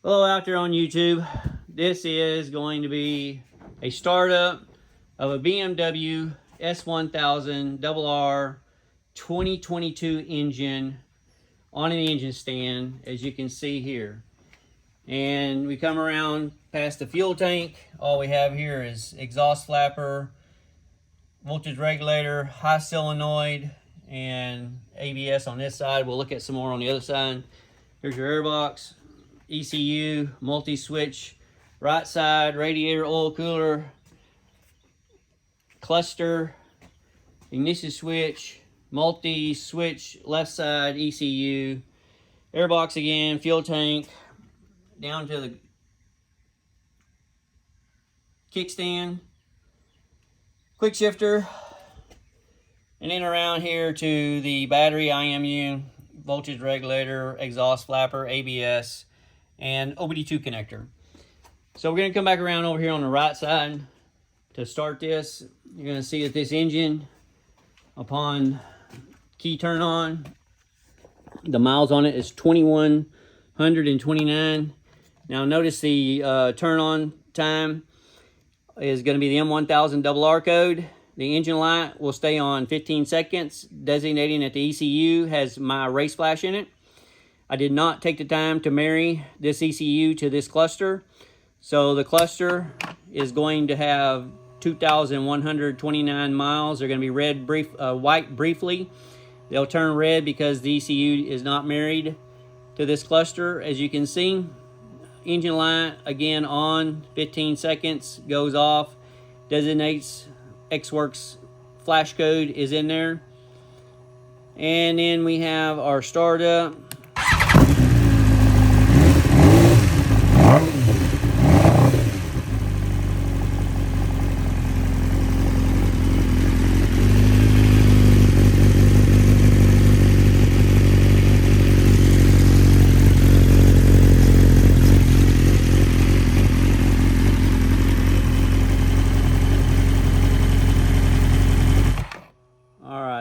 Hello out there on YouTube. This is going to be a startup of a BMW S1000RR 2022 engine on an engine stand, as you can see here. And we come around past the fuel tank. All we have here is exhaust flapper, voltage regulator, high solenoid, and ABS on this side. We'll look at some more on the other side. Here's your air box, ECU, multi-switch, right side, radiator, oil cooler, cluster, ignition switch, multi-switch, left side, ECU, air box again, fuel tank, down to the kickstand, quick shifter, and then around here to the battery IMU, voltage regulator, exhaust flapper, ABS, and OBD2 connector. So we're going to come back around over here on the right side to start this. You're going to see that this engine, upon key turn on, the miles on it is 2,129. Now notice the turn on time is going to be the M1000RR code. The engine light will stay on 15 seconds, designating that the ECU has my race flash in it. I did not take the time to marry this ECU to this cluster. So the cluster is going to have 2,129 miles. They're going to be white briefly. They'll turn red because the ECU is not married to this cluster. As you can see, engine light again on, 15 seconds, goes off, designates Xworks flash code is in there. And then we have our startup.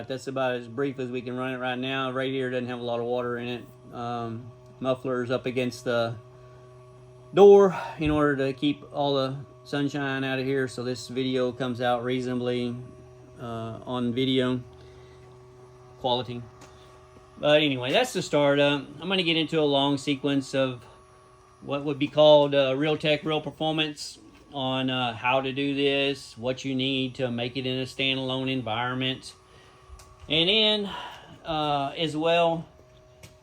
That's about as brief as we can run it right now. Radiator doesn't have a lot of water in it. Muffler's up against the door in order to keep all the sunshine out of here, so this video comes out reasonably on video quality. But anyway, that's the startup. I'm going to get into a long sequence of what would be called real tech, real performance on how to do this, what you need to make it in a standalone environment. And then, as well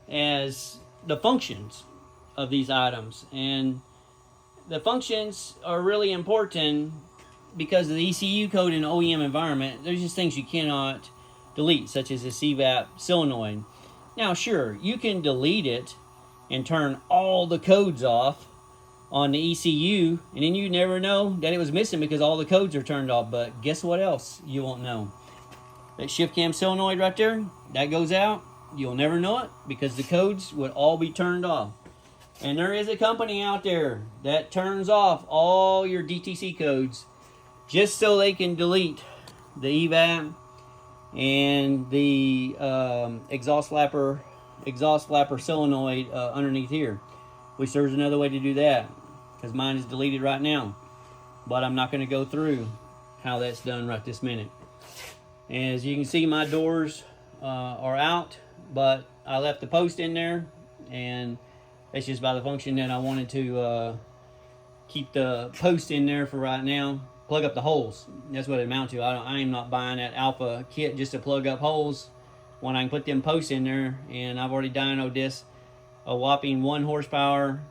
as the functions of these items. And the functions are really important because of the ECU code in OEM environment. There's just things you cannot delete, such as the CVAP solenoid. Now, sure, you can delete it and turn all the codes off on the ECU, and then you never know that it was missing because all the codes are turned off. But guess what else you won't know? That shift cam solenoid right there, that goes out. You'll never know it because the codes would all be turned off. And there is a company out there that turns off all your DTC codes just so they can delete the EVAP and the exhaust flapper solenoid underneath here. Which there's another way to do that because mine is deleted right now. But I'm not going to go through how that's done right this minute. As you can see, my doors are out, but I left the post in there, and that's just by the function that I wanted to keep the post in there for right now. Plug up the holes. That's what it amounts to. I am not buying that alpha kit just to plug up holes when I can put them posts in there, and I've already dynoed this a whopping 1 horsepower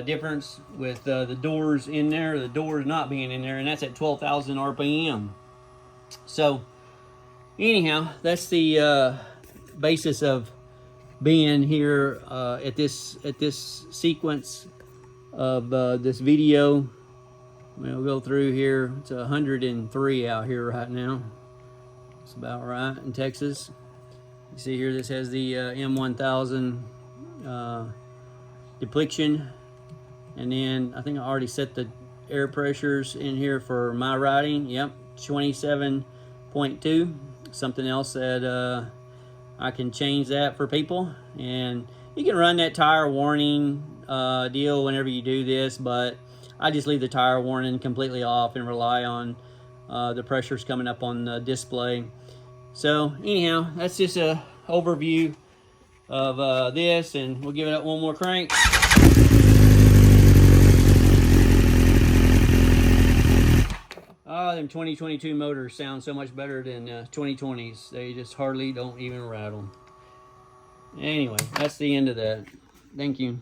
difference with the doors in there, the doors not being in there, and that's at 12,000 RPM. So anyhow, that's the basis of being here at this sequence of this video. We'll go through here. It's 103 out here right now. It's about right in Texas. You see here, this has the M1000 depletion, and then I think I already set the air pressures in here for my riding. Yep, 27.2. Something else that I can change that for people, and you can run that tire warning deal whenever you do this, but I just leave the tire warning completely off and rely on the pressures coming up on the display. So anyhow, that's just a overview of this, and we'll give it up one more crank. Oh, them 2022 motors sound so much better than 2020s. They just hardly don't even rattle. Anyway, that's the end of that. Thank you.